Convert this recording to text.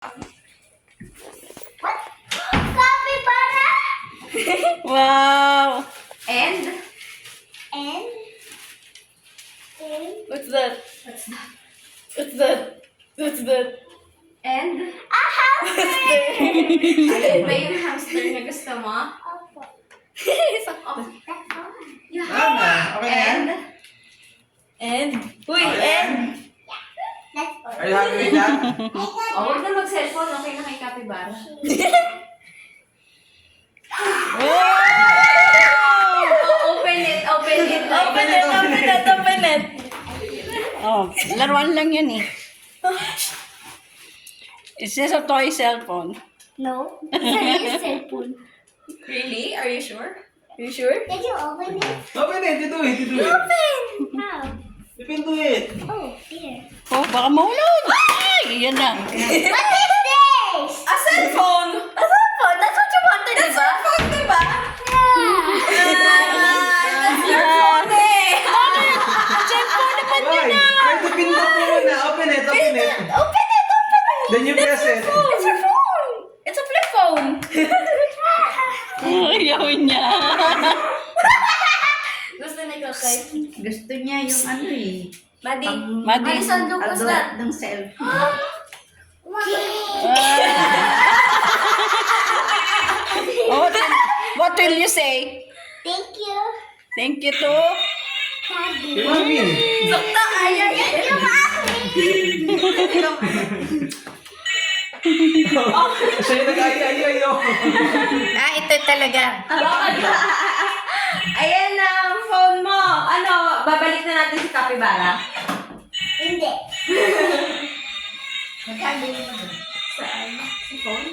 What? Capybara? Wow! And? And? What's that? What's that? What's that? What's that? And? A hamster! Alin ba yung hamster na gusto mo? Opo. Oh, That's all. yeah. Tama. Okay na yan? And? Uy, Okay. and? That's all. Are you happy with that? Oh, huwag na mag-cellphone. Okay na kay Capybara. Open it, open it. Open it, open it, open it! Oh, laruan lang yun eh. It's just a toy cellphone. No. It's a real cell phone. Really? Are you sure? You sure? Did you open it? Open it. You do it. You do it. How? You can do it. Oh, here. Oh, baka mahulog. Ay, yan na. What is this? A cellphone! A cellphone! That's what you wanted, That's diba? your phone, diba? That's your Yeah. phone eh! Why? Try to pindot mo muna. Open it. Open it. Open it, open it! Then you press it. It's your phone! It's a flip phone! Ayaw niya. Gusto ni Kokay. Gusto niya yung ano eh. Buddy. Madi. Alison, look, what's that? Ng cellphone. Oh, what will you say? Thank you. Thank you to... Daddy. Kay Mami. Sakta, ayaw. Thank you, Mommy. Siya yung nag-ayayo. Ah, ito talaga. Ayan na ang phone mo. Ano, babalik na natin si Capybara. Hindi. Magkano yun mo dun? Saan? Si phone?